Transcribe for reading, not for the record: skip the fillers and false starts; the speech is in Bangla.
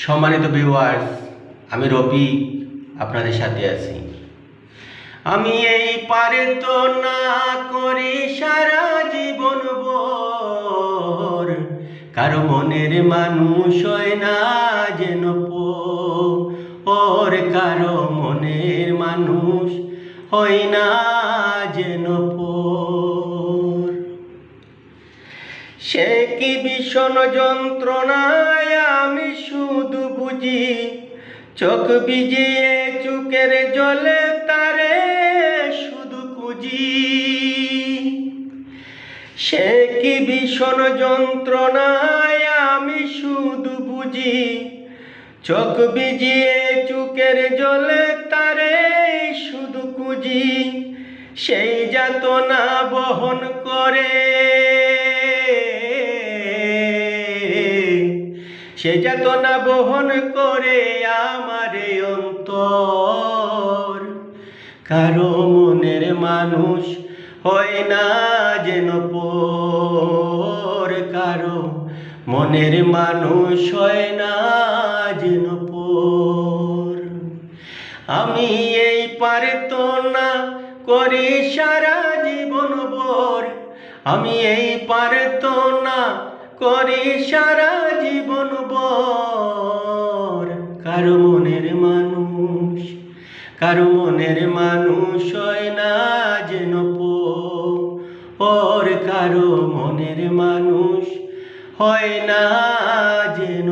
সম্মানিত ভিউয়ার্স, আমি রবি আপনাদের সাথে আছি। আমি এই পারে তো না করি সারা জীবন ভোর, কারো মনের মানুষ হয় না যেন ওর, কারো মনের মানুষ হয় না যেন পোর। সে কি ভীষণ যন্ত্রণায় আমি শুধু বুঝি, চোখ ভিজিয়ে চোখের জলে তারে শুধু খুঁজি। সে কি ভীষণ যন্ত্রণায় আমি শুধু বুঝি, চোখ ভিজিয়ে চোখের জলে তারে শুধু খুঁজি। সেই যাতনা বহন করে, সে যাতনা বহন করে আমার অন্তর, কারো মনের মানুষ হয় না যেন পোর, কারো মনের মানুষ হয় না যেন পোর। আমি এই পারে তো না করি সারা জীবন ভোর, আমি এই পারে তো না করি সারা জীবন ভোর, কারো মনের মানুষ, কারো মনের মানুষ হয় না যেন পোর, কারো মনের মানুষ হয় না যেন